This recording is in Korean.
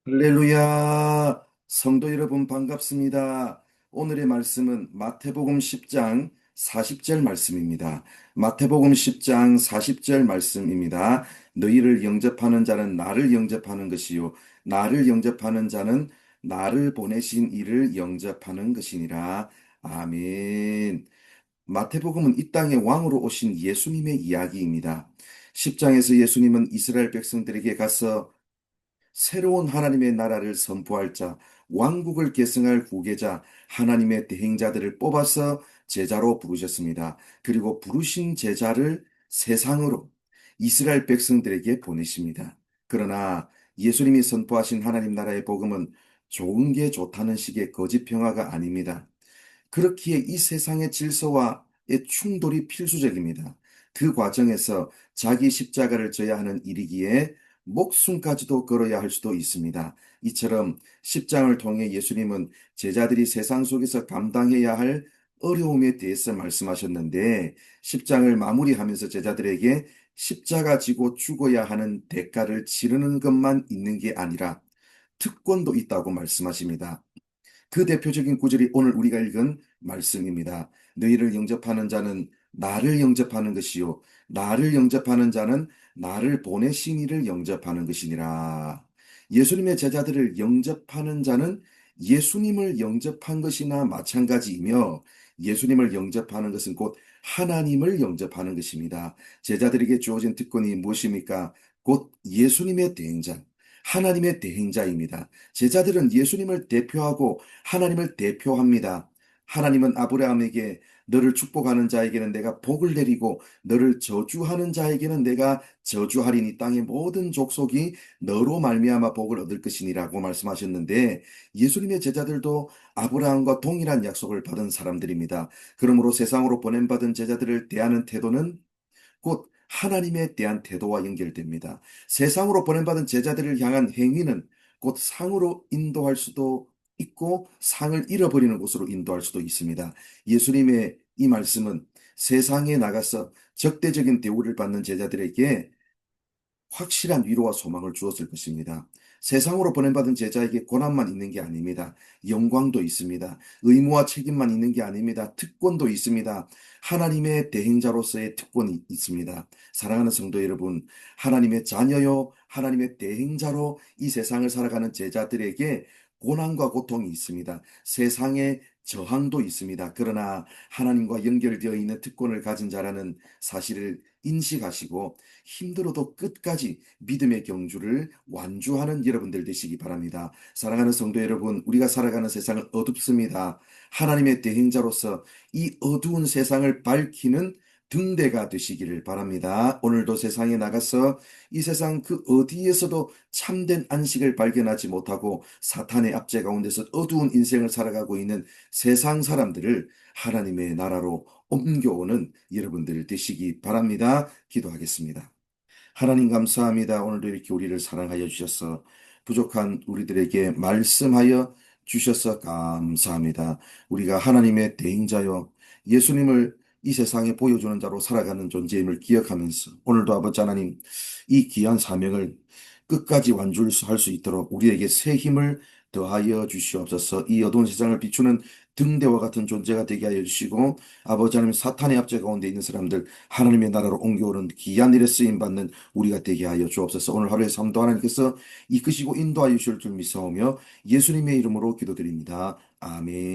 할렐루야! 성도 여러분 반갑습니다. 오늘의 말씀은 마태복음 10장 40절 말씀입니다. 마태복음 10장 40절 말씀입니다. 너희를 영접하는 자는 나를 영접하는 것이요 나를 영접하는 자는 나를 보내신 이를 영접하는 것이니라. 아멘. 마태복음은 이 땅에 왕으로 오신 예수님의 이야기입니다. 10장에서 예수님은 이스라엘 백성들에게 가서 새로운 하나님의 나라를 선포할 자, 왕국을 계승할 후계자, 하나님의 대행자들을 뽑아서 제자로 부르셨습니다. 그리고 부르신 제자를 세상으로 이스라엘 백성들에게 보내십니다. 그러나 예수님이 선포하신 하나님 나라의 복음은 좋은 게 좋다는 식의 거짓 평화가 아닙니다. 그렇기에 이 세상의 질서와의 충돌이 필수적입니다. 그 과정에서 자기 십자가를 져야 하는 일이기에 목숨까지도 걸어야 할 수도 있습니다. 이처럼 십장을 통해 예수님은 제자들이 세상 속에서 감당해야 할 어려움에 대해서 말씀하셨는데, 십장을 마무리하면서 제자들에게 십자가 지고 죽어야 하는 대가를 치르는 것만 있는 게 아니라 특권도 있다고 말씀하십니다. 그 대표적인 구절이 오늘 우리가 읽은 말씀입니다. 너희를 영접하는 자는 나를 영접하는 것이요 나를 영접하는 자는 나를 보내신 이를 영접하는 것이니라. 예수님의 제자들을 영접하는 자는 예수님을 영접한 것이나 마찬가지이며, 예수님을 영접하는 것은 곧 하나님을 영접하는 것입니다. 제자들에게 주어진 특권이 무엇입니까? 곧 예수님의 대행자, 하나님의 대행자입니다. 제자들은 예수님을 대표하고 하나님을 대표합니다. 하나님은 아브라함에게 너를 축복하는 자에게는 내가 복을 내리고 너를 저주하는 자에게는 내가 저주하리니 땅의 모든 족속이 너로 말미암아 복을 얻을 것이니라고 말씀하셨는데, 예수님의 제자들도 아브라함과 동일한 약속을 받은 사람들입니다. 그러므로 세상으로 보냄받은 제자들을 대하는 태도는 곧 하나님에 대한 태도와 연결됩니다. 세상으로 보낸받은 제자들을 향한 행위는 곧 상으로 인도할 수도 있고 상을 잃어버리는 곳으로 인도할 수도 있습니다. 예수님의 이 말씀은 세상에 나가서 적대적인 대우를 받는 제자들에게 확실한 위로와 소망을 주었을 것입니다. 세상으로 보낸받은 제자에게 고난만 있는 게 아닙니다. 영광도 있습니다. 의무와 책임만 있는 게 아닙니다. 특권도 있습니다. 하나님의 대행자로서의 특권이 있습니다. 사랑하는 성도 여러분, 하나님의 자녀요, 하나님의 대행자로 이 세상을 살아가는 제자들에게 고난과 고통이 있습니다. 세상에 저항도 있습니다. 그러나 하나님과 연결되어 있는 특권을 가진 자라는 사실을 인식하시고 힘들어도 끝까지 믿음의 경주를 완주하는 여러분들 되시기 바랍니다. 사랑하는 성도 여러분, 우리가 살아가는 세상은 어둡습니다. 하나님의 대행자로서 이 어두운 세상을 밝히는 등대가 되시기를 바랍니다. 오늘도 세상에 나가서 이 세상 그 어디에서도 참된 안식을 발견하지 못하고 사탄의 압제 가운데서 어두운 인생을 살아가고 있는 세상 사람들을 하나님의 나라로 옮겨오는 여러분들 되시기 바랍니다. 기도하겠습니다. 하나님 감사합니다. 오늘도 이렇게 우리를 사랑하여 주셔서 부족한 우리들에게 말씀하여 주셔서 감사합니다. 우리가 하나님의 대행자요, 예수님을 이 세상에 보여주는 자로 살아가는 존재임을 기억하면서 오늘도 아버지 하나님, 이 귀한 사명을 끝까지 완주할 수 있도록 우리에게 새 힘을 더하여 주시옵소서. 이 어두운 세상을 비추는 등대와 같은 존재가 되게 하여 주시고, 아버지 하나님, 사탄의 압제 가운데 있는 사람들 하나님의 나라로 옮겨오는 귀한 일에 쓰임 받는 우리가 되게 하여 주옵소서. 오늘 하루의 삶도 하나님께서 이끄시고 인도하여 주실 줄 믿사오며 예수님의 이름으로 기도드립니다. 아멘.